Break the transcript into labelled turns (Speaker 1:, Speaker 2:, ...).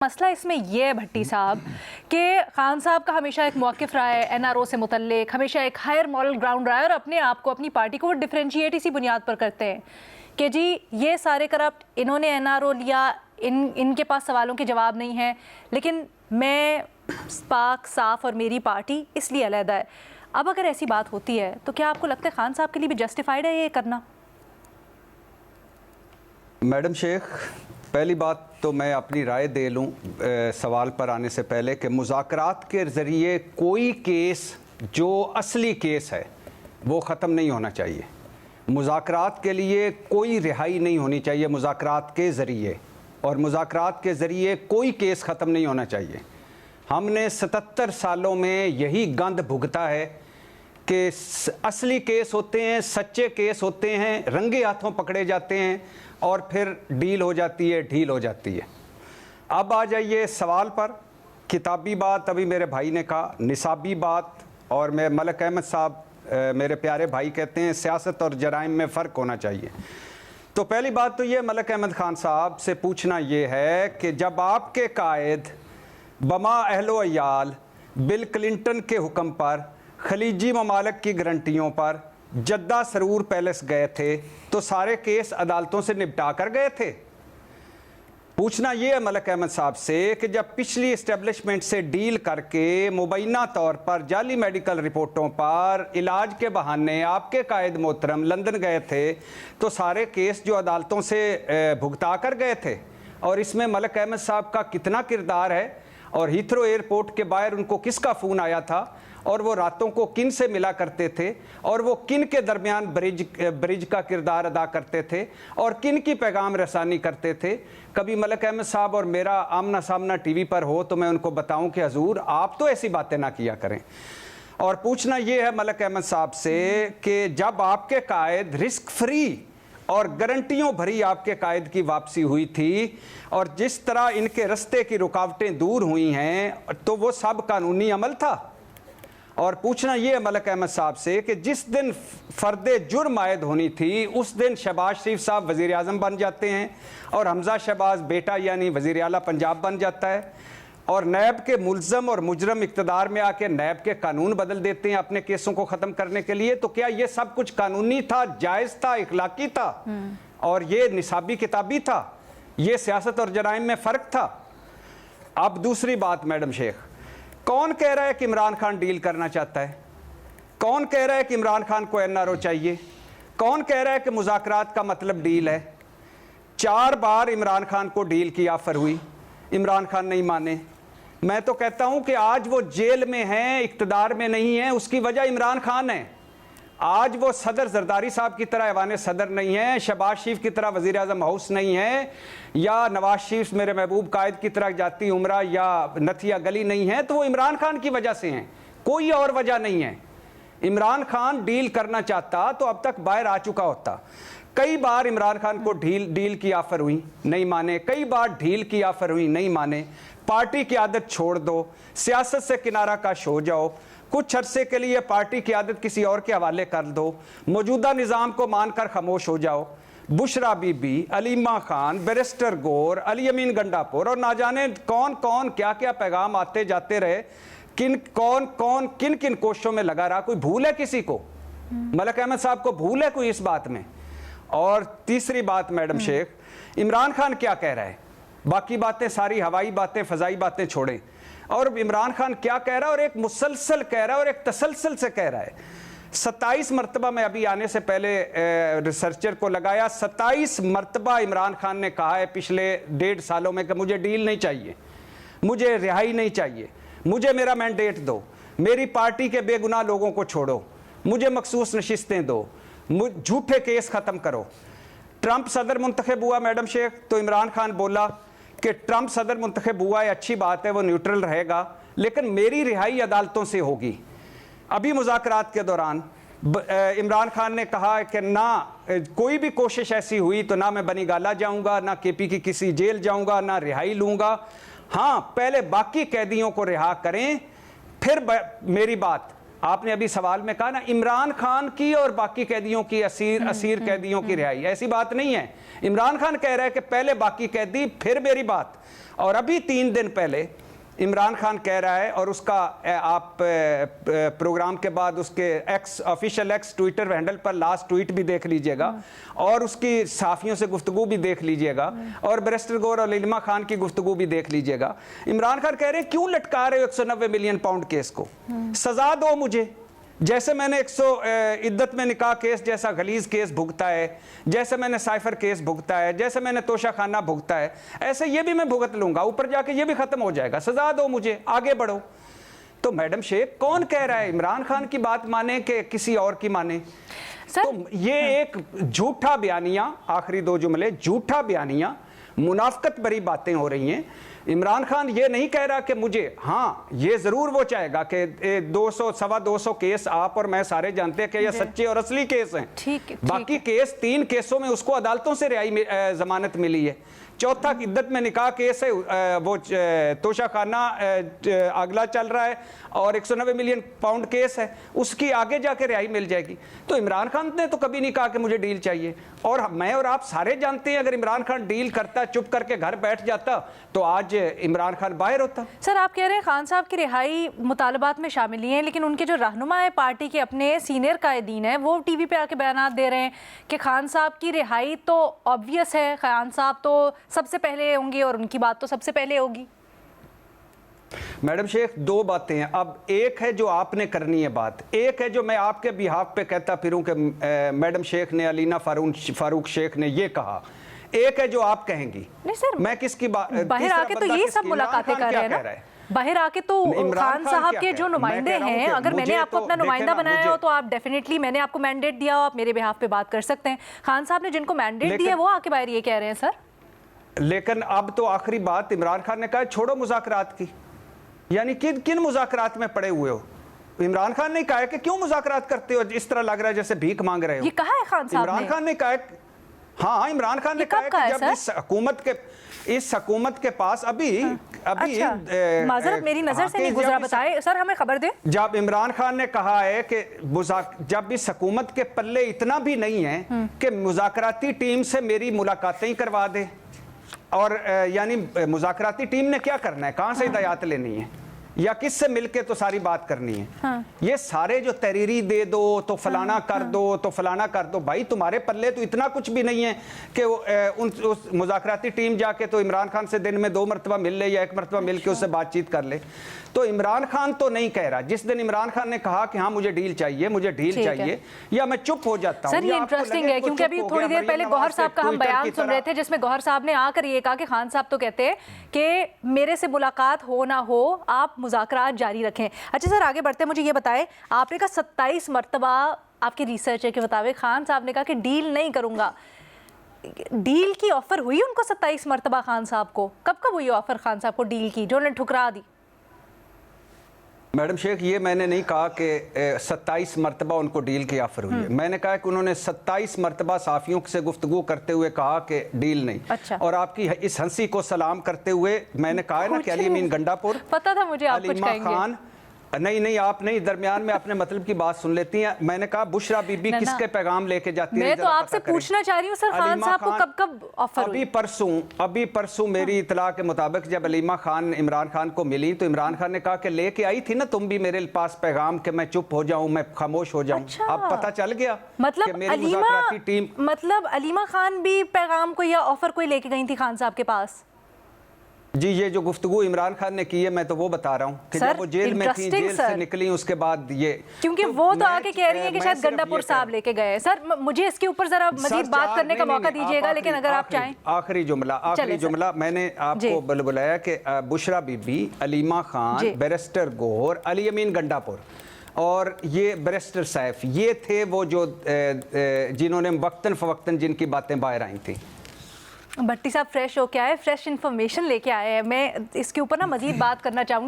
Speaker 1: مسئلہ اس میں یہ ہے بھٹی صاحب کہ خان صاحب کا ہمیشہ ایک موقف رہا ہے این آر او سے متعلق، ہمیشہ ایک ہائر مورل گراؤنڈ رہا ہے، اور اپنے آپ کو اپنی پارٹی کو وہ ڈیفرینشیٹ اسی بنیاد پر کرتے ہیں کہ جی یہ سارے کرپٹ، انہوں نے این آر او لیا، ان کے پاس سوالوں کے جواب نہیں ہیں، لیکن میں پاک صاف اور میری پارٹی اس لیے علیحدہ ہے۔ اب اگر ایسی بات ہوتی ہے تو کیا آپ کو لگتا ہے خان صاحب کے لیے بھی جسٹیفائڈ ہے یہ کرنا؟
Speaker 2: میڈم شیخ، پہلی بات تو میں اپنی رائے دے لوں سوال پر آنے سے پہلے کہ مذاکرات کے ذریعے کوئی کیس جو اصلی کیس ہے وہ ختم نہیں ہونا چاہیے۔ مذاکرات کے لیے کوئی رہائی نہیں ہونی چاہیے مذاکرات کے ذریعے، اور مذاکرات کے ذریعے کوئی کیس ختم نہیں ہونا چاہیے۔ ہم نے 77 سالوں میں یہی گند بھگتا ہے کہ اصلی کیس ہوتے ہیں، سچے کیس ہوتے ہیں، رنگے ہاتھوں پکڑے جاتے ہیں اور پھر ڈیل ہو جاتی ہے، ڈھیل ہو جاتی ہے۔ اب آ جائیے سوال پر، کتابی بات ابھی میرے بھائی نے کہا، نصابی بات، اور میں ملک احمد صاحب میرے پیارے بھائی کہتے ہیں سیاست اور جرائم میں فرق ہونا چاہیے۔ تو پہلی بات تو یہ ملک احمد خان صاحب سے پوچھنا یہ ہے کہ جب آپ کے قائد بما اہل و عیال بل کلنٹن کے حکم پر خلیجی ممالک کی گارنٹیوں پر جدہ سرور پیلس گئے تھے تو سارے کیس عدالتوں سے نپٹا کر گئے تھے؟ پوچھنا یہ ہے ملک احمد صاحب سے کہ جب پچھلی اسٹیبلشمنٹ سے ڈیل کر کے مبینہ طور پر جعلی میڈیکل رپورٹوں پر علاج کے بہانے آپ کے قائد محترم لندن گئے تھے تو سارے کیس جو عدالتوں سے بھگتا کر گئے تھے، اور اس میں ملک احمد صاحب کا کتنا کردار ہے، اور ہیتھرو ایئرپورٹ کے باہر ان کو کس کا فون آیا تھا، اور وہ راتوں کو کن سے ملا کرتے تھے، اور وہ کن کے درمیان برج کا کردار ادا کرتے تھے، اور کن کی پیغام رسانی کرتے تھے۔ کبھی ملک احمد صاحب اور میرا آمنا سامنا ٹی وی پر ہو تو میں ان کو بتاؤں کہ حضور آپ تو ایسی باتیں نہ کیا کریں۔ اور پوچھنا یہ ہے ملک احمد صاحب سے کہ جب آپ کے قائد رسک فری اور گارنٹیوں بھری آپ کے قائد کی واپسی ہوئی تھی، اور جس طرح ان کے رستے کی رکاوٹیں دور ہوئی ہیں، تو وہ سب قانونی عمل تھا۔ اور پوچھنا یہ ہے ملک احمد صاحب سے کہ جس دن فرد جرم عائد ہونی تھی اس دن شہباز شریف صاحب وزیر اعظم بن جاتے ہیں، اور حمزہ شہباز بیٹا یعنی وزیر اعلیٰ پنجاب بن جاتا ہے، اور نیب کے ملزم اور مجرم اقتدار میں آ کے نیب کے قانون بدل دیتے ہیں اپنے کیسوں کو ختم کرنے کے لیے۔ تو کیا یہ سب کچھ قانونی تھا، جائز تھا، اخلاقی تھا، اور یہ نصابی کتابی تھا؟ یہ سیاست اور جرائم میں فرق تھا۔ اب دوسری بات میڈم شیخ، کون کہہ رہا ہے کہ عمران خان ڈیل کرنا چاہتا ہے؟ کون کہہ رہا ہے کہ عمران خان کو این آر او چاہیے؟ کون کہہ رہا ہے کہ مذاکرات کا مطلب ڈیل ہے؟ 4 بار عمران خان کو ڈیل کی آفر ہوئی، عمران خان نہیں مانے۔ میں تو کہتا ہوں کہ آج وہ جیل میں ہیں، اقتدار میں نہیں ہیں، اس کی وجہ عمران خان ہے۔ آج وہ صدر زرداری صاحب کی طرح ایوان صدر نہیں ہے، شہباز شریف کی طرح وزیر اعظم ہاؤس نہیں ہے، یا نواز شریف میرے محبوب قائد کی طرح جاتی عمرہ یا نتھیا گلی نہیں ہے، تو وہ عمران خان کی وجہ سے ہیں، کوئی اور وجہ نہیں ہے۔ عمران خان ڈیل کرنا چاہتا تو اب تک باہر آ چکا ہوتا۔ کئی بار عمران خان کو ڈیل کی آفر ہوئی، نہیں مانے، کئی بار ڈھیل کی آفر ہوئی، نہیں مانے۔ پارٹی کی عادت چھوڑ دو، سیاست سے کنارہ کش ہو جاؤ، کچھ عرصے کے لیے پارٹی کی عادت کسی اور کے حوالے کر دو، موجودہ نظام کو مان کر خاموش ہو جاؤ۔ بشرا be be, Alima Khan, barrister گور، علی امین گنڈا پور، اور نہ جانے کون کون کیا کیا پیغام آتے جاتے رہے، کن کن کوششوں میں لگا رہا۔ کوئی بھول ہے کسی کو؟ ملک احمد صاحب کو بھول ہے کوئی اس بات میں؟ اور تیسری بات میڈم شیخ، عمران خان کیا کہہ رہا ہے؟ باقی باتیں ساری ہوائی باتیں، فضائی باتیں چھوڑیں، اور عمران خان کیا کہہ رہا ہے، اور ایک مسلسل کہہ رہا ہے، اور ایک تسلسل سے کہہ رہا ہے۔ 27 مرتبہ میں ابھی آنے سے پہلے ریسرچر کو لگایا، 27 مرتبہ عمران خان نے کہا ہے پچھلے 1.5 سالوں میں کہ مجھے ڈیل نہیں چاہیے، مجھے رہائی نہیں چاہیے، مجھے میرا مینڈیٹ دو، میری پارٹی کے بے گناہ لوگوں کو چھوڑو، مجھے مخصوص نشستیں دو، جھوٹے کیس ختم کرو۔ ٹرمپ صدر منتخب ہوا میڈم شیخ، تو عمران خان بولا کہ ٹرمپ صدر منتخب ہوا ہے، اچھی بات ہے، وہ نیوٹرل رہے گا، لیکن میری رہائی عدالتوں سے ہوگی۔ ابھی مذاکرات کے دوران عمران خان نے کہا کہ نہ کوئی بھی کوشش ایسی ہوئی تو نہ میں بنی گالا جاؤں گا، نہ کے پی کی کسی جیل جاؤں گا، نہ رہائی لوں گا، ہاں پہلے باقی قیدیوں کو رہا کریں، پھر میری بات۔ آپ نے ابھی سوال میں کہا نا عمران خان کی اور باقی قیدیوں کی اسیر قیدیوں کی رہائی، ایسی بات نہیں ہے. عمران خان کہہ رہا ہے کہ پہلے باقی قیدی پھر میری بات. اور ابھی 3 دن پہلے عمران خان کہہ رہا ہے، اور اس کا آپ پروگرام کے بعد اس کے آفیشیل ایکس ٹویٹر ہینڈل پر لاسٹ ٹویٹ بھی دیکھ لیجئے گا، اور اس کی صحافیوں سے گفتگو بھی دیکھ لیجئے گا، اور بیرسٹر گور اور علیمہ خان کی گفتگو بھی دیکھ لیجئے گا. عمران خان کہہ رہے ہیں کیوں لٹکا رہے ہو 190 ملین پاؤنڈ کیس کو، سزا دو مجھے. جیسے میں نے 100 عدت میں نکاح کیس جیسا غلیظ کیس بھگتا ہے، جیسے میں نے سائفر کیس بھگتا ہے، جیسے میں نے توشہ خانہ بھگتا ہے، ایسے یہ بھی میں بھگت لوں گا، اوپر جا کے یہ بھی ختم ہو جائے گا. سزا دو مجھے، آگے بڑھو. تو میڈم شیخ کون کہہ رہا ہے عمران خان کی بات مانے کہ کسی اور کی مانے؟ تو یہ ایک جھوٹا بیانیہ، آخری 2 جملے، جھوٹا بیانیہ، منافقت بری باتیں ہو رہی ہیں. عمران خان یہ نہیں کہہ رہا کہ مجھے، ہاں یہ ضرور وہ چاہے گا کہ 200 سوا 200 کیس آپ اور میں سارے جانتے ہیں کہ یہ سچے اور اصلی کیس ہیں. باقی کیس 3 کیسوں میں اس کو عدالتوں سے رہائی ضمانت ملی ہے. چوتھا عدت میں نکاح کیس ہے، وہ توشہ خانہ اگلا چل رہا ہے، اور 190 ملین پاؤنڈ کیس ہے، اس کی آگے جا کے رہائی مل جائے گی. تو عمران خان نے تو کبھی نہیں کہا کہ مجھے ڈیل چاہیے. اور میں اور آپ سارے جانتے ہیں اگر عمران خان ڈیل کرتا، چپ کر کے گھر بیٹھ جاتا، تو آج عمران خان باہر ہوتا.
Speaker 1: سر آپ کہہ رہے ہیں خان صاحب کی رہائی مطالبات میں شامل نہیں ہے، لیکن ان کے جو رہنما ہے پارٹی کے اپنے سینئر قائدین ہیں، وہ ٹی وی پہ آ کے بیانات دے رہے ہیں کہ خان صاحب کی رہائی تو آبویس ہے، خان صاحب تو سب سے پہلے ہوں گے اور ان کی بات تو سب سے پہلے ہوگی.
Speaker 2: میڈم شیخ 2 باتیں ہیں. اب ایک ہے جو آپ نے کرنی ہے بات، ایک ہے جو میں آپ کے بیہاف پہ کہتا پھروں کہ میڈم شیخ نے، علینا فاروق شیخ نے یہ کہا. ایک ہے جو آپ کہیں گی.
Speaker 1: نہیں سر،
Speaker 2: میں کس کی بات،
Speaker 1: باہر آ کے تو یہی سب ملاقاتیں کر رہے ہیں نا. باہر آ کے تو خان صاحب کے جو نمائندے ہیں، اگر میں نے آپ کو اپنا نمائندہ بنایا ہو تو آپ ڈیفینیٹلی، میں نے آپ کو مینڈیٹ دیا ہو، آپ میرے بیہاف پہ بات کر سکتے ہیں. خان صاحب نے جن کو مینڈیٹ دیا ہے وہ آ کے باہر یہ کہہ رہے ہیں. سر
Speaker 2: لیکن اب تو آخری بات عمران خان نے کہا چھوڑو مذاکرات کی. یعنی کن مذاکرات میں پڑے ہوئے ہو؟ عمران خان نے کہا ہے کہ کیوں مذاکرات کرتے ہو، اس طرح لگ رہا ہے جیسے بھیک مانگ رہے ہو.
Speaker 1: یہ کہا ہے خان صاحب نے؟
Speaker 2: عمران خان نے کہا ہے، ہاں عمران خان نے کہا ہے کہ جب اس حکومت کے پاس ابھی
Speaker 1: معذرت میری نظر سے نہیں گزرا، بتائیں سر ہمیں خبر دیں.
Speaker 2: جب عمران خان نے کہا ہے کہ جب اس حکومت کے پلے اتنا بھی نہیں ہے کہ مذاکراتی ٹیم سے میری ملاقاتیں ہی کروا دے، اور یعنی مذاکراتی ٹیم نے کیا کرنا ہے، کہاں سے ہدایات لینی ہے، یا کس سے مل کے تو ساری بات کرنی ہے. یہ سارے جو تحریری دے دو تو فلانا کر دو تو فلانا کر دو، بھائی تمہارے پلے تو اتنا کچھ بھی نہیں ہے کہ اس مذاکراتی ٹیم جا کے تو عمران خان سے دن میں 2 مرتبہ مل لے یا 1 مرتبہ مل کے اس سے بات چیت کر لے. تو عمران خان تو نہیں کہہ رہا. جس دن عمران خان نے کہا کہ ہاں مجھے ڈیل چاہیے یا میں چپ ہو جاتا ہوں.
Speaker 1: سر یہ انٹرسٹنگ ہے کیونکہ ابھی تھوڑی دیر پہلے گوہر صاحب کا ہم بیان سن رہے تھے جس میں گوہر صاحب نے آ کر یہ کہا کہ خان صاحب تو کہتے ہیں کہ میرے سے ملاقات ہو نہ ہو آپ مذاکرات جاری رکھیں. اچھا سر آگے بڑھتے ہیں، مجھے یہ بتائیں، آپ نے کہا 27 مرتبہ آپ کی ریسرچ کے مطابق خان صاحب نے کہا کہ ڈیل نہیں کروں گا. ڈیل کی آفر ہوئی ان کو 27 مرتبہ خان صاحب کو؟ کب ہوئی آفر خان صاحب کو ڈیل کی جو انہوں نے ٹھکرا دی؟
Speaker 2: میڈم شیخ یہ میں نے نہیں کہا کہ 27 مرتبہ ان کو ڈیل کی آفر ہوئی ہے. میں نے کہا کہ انہوں نے 27 مرتبہ صحافیوں سے گفتگو کرتے ہوئے کہا کہ ڈیل نہیں. اور آپ کی اس ہنسی کو سلام کرتے ہوئے میں نے کہا ہے نا کہ علی امین گنڈا پور،
Speaker 1: پتہ تھا مجھے آپ کچھ کہیں گے.
Speaker 2: نہیں آپ نہیں، درمیان میں اپنے مطلب کی بات سن لیتی ہیں. میں نے کہا بشرا بی بی کس کے پیغام لے کے جاتی ہے؟
Speaker 1: میں تو آپ سے پوچھنا چاہ رہی ہوں سر خان صاحب کو کب آفر ہوئی؟
Speaker 2: ابھی پرسوں میری اطلاع کے مطابق جب علیمہ خان عمران خان کو ملی تو عمران خان نے کہا کہ لے کے آئی تھی نا تم بھی میرے پاس پیغام کہ میں چپ ہو جاؤں، میں خاموش ہو جاؤں. اب پتہ چل گیا کہ میری مذاکراتی ٹیم،
Speaker 1: مطلب علیمہ خان بھی پیغام کو یا آفر کوئی لے کے گئی تھی خان صاحب کے پاس؟
Speaker 2: جی یہ جو گفتگو عمران خان نے کی ہے میں تو وہ بتا رہا ہوں کہ جب وہ جیل میں تھی، جیل سے نکلی اس کے بعد یہ،
Speaker 1: کیونکہ وہ تو آ کے کہہ رہی ہیں کہ شاید گنڈا پور صاحب لے کے گئے. سر مجھے اس کے اوپر ذرا مزید بات کرنے کا موقع دیجیے گا، لیکن اگر آپ چاہیں.
Speaker 2: آخری جملہ میں نے آپ کو بلایا کہ بشرا be be, Alima Khan, barrister گور، علی امین گنڈا پور اور یہ بیرسٹر سیف، یہ تھے وہ جو جنہوں نے وقتاً فوقتاً جن کی باتیں باہر آئی تھیں.
Speaker 1: بھٹی صاحب فریش ہو کے آئے، فریش انفارمیشن لے کے آئے ہیں. میں اس کے اوپر نا مزید بات کرنا چاہوں گی.